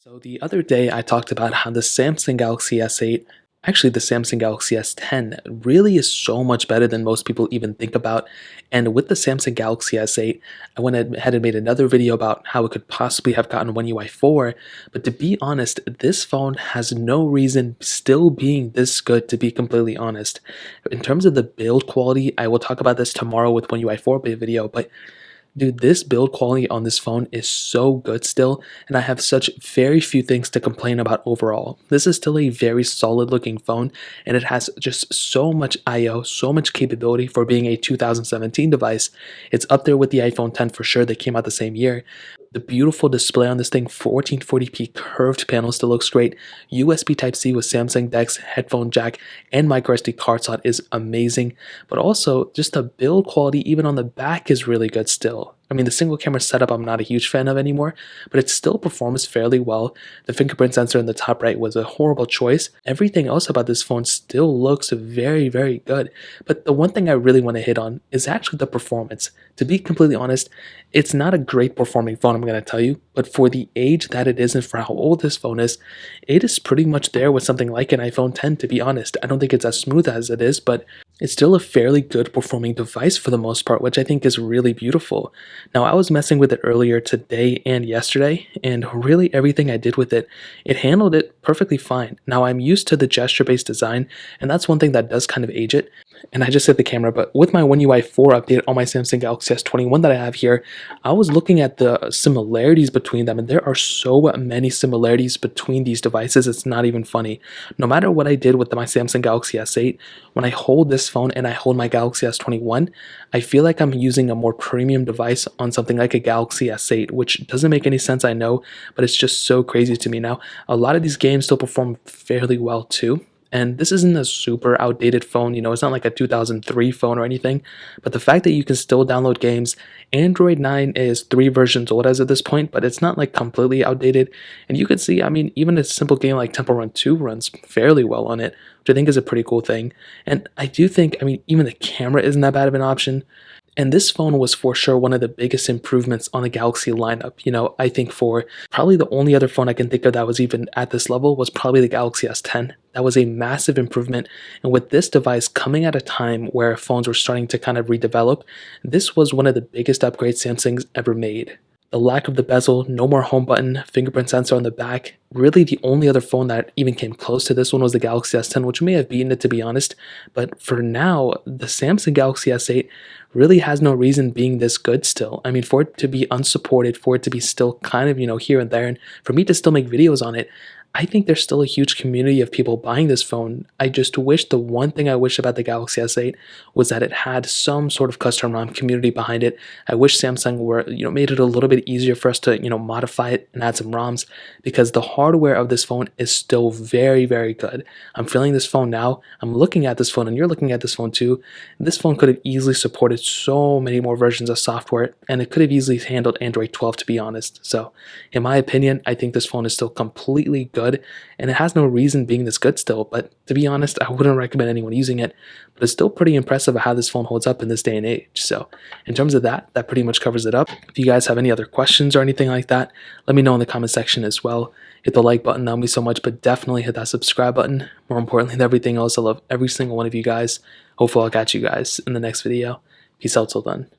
So the other day I talked about how the Samsung Galaxy S8, actually the Samsung Galaxy S10, really is so much better than most people even think about. And with the Samsung Galaxy S8, I went ahead and made another video about how it could possibly have gotten One UI 4. But to be honest, this phone has no reason still being this good, to be completely honest. In terms of the build quality, I will talk about this tomorrow with One UI 4 video, but dude, this build quality on this phone is so good still, and I have such very few things to complain about overall. This is still a very solid looking phone, and it has just so much I/O, so much capability for being a 2017 device. It's up there with the iPhone 10 for sure, that came out the same year. The beautiful display on this thing, 1440p curved panel, still looks great. USB Type-C with Samsung DeX, headphone jack, and microSD card slot is amazing. But also, just the build quality even on the back is really good still. I mean, the single camera setup I'm not a huge fan of anymore, but it still performs fairly well. The fingerprint sensor in the top right was a horrible choice. Everything else about this phone still looks very, very good. But the one thing I really want to hit on is actually the performance. To be completely honest, it's not a great performing phone, I'm going to tell you, but for the age that it is and for how old this phone is, it is pretty much there with something like an iPhone 10, to be honest. I don't think it's as smooth as it is, but it's still a fairly good performing device for the most part, which I think is really beautiful. Now, I was messing with it earlier today and yesterday, and really everything I did with it, it handled it perfectly fine. Now, I'm used to the gesture-based design, and that's one thing that does kind of age it. And I just hit the camera, but with my One UI 4 update on my Samsung Galaxy S21 that I have here, I was looking at the similarities between them, and there are so many similarities between these devices, it's not even funny. No matter what I did with my Samsung Galaxy S8, when I hold this phone and I hold my Galaxy S21, I feel like I'm using a more premium device on something like a Galaxy S8, which doesn't make any sense, I know, but it's just so crazy to me now. A lot of these games still perform fairly well too. And this isn't a super outdated phone, it's not like a 2003 phone or anything, but the fact that you can still download games, Android 9 is 3 versions old as of this point, but it's not like completely outdated. And you can see, I mean, even a simple game like Temple Run 2 runs fairly well on it, which I think is a pretty cool thing. And I do think, I mean, even the camera isn't that bad of an option. And this phone was for sure one of the biggest improvements on the Galaxy lineup. I think for probably the only other phone I can think of that was even at this level was probably the Galaxy S10. That was a massive improvement. And with this device coming at a time where phones were starting to kind of redevelop, this was one of the biggest upgrades Samsung's ever made. The lack of the bezel, no more home button, fingerprint sensor on the back. Really the only other phone that even came close to this one was the Galaxy S10, which may have beaten it, to be honest. But for now, the Samsung Galaxy S8 really has no reason being this good still. I mean, for it to be unsupported, for it to be still kind of, here and there, and for me to still make videos on it, I think there's still a huge community of people buying this phone. I just wish, the one thing I wish about the Galaxy S8 was that it had some sort of custom ROM community behind it. I wish Samsung were, made it a little bit easier for us to, modify it and add some ROMs, because the hardware of this phone is still very, very good. I'm feeling this phone now. I'm looking at this phone and you're looking at this phone too. This phone could have easily supported so many more versions of software, and it could have easily handled Android 12, to be honest. So in my opinion, I think this phone is still completely good, and it has no reason being this good still. But to be honest, I wouldn't recommend anyone using it, but it's still pretty impressive how this phone holds up in this day and age. So in terms of that pretty much covers it up. If you guys have any other questions or anything like that, let me know in the comment section as well. Hit the like button, that would mean so much, but definitely hit that subscribe button. More importantly than everything else, I love every single one of you guys. Hopefully I'll catch you guys in the next video. Peace out till then.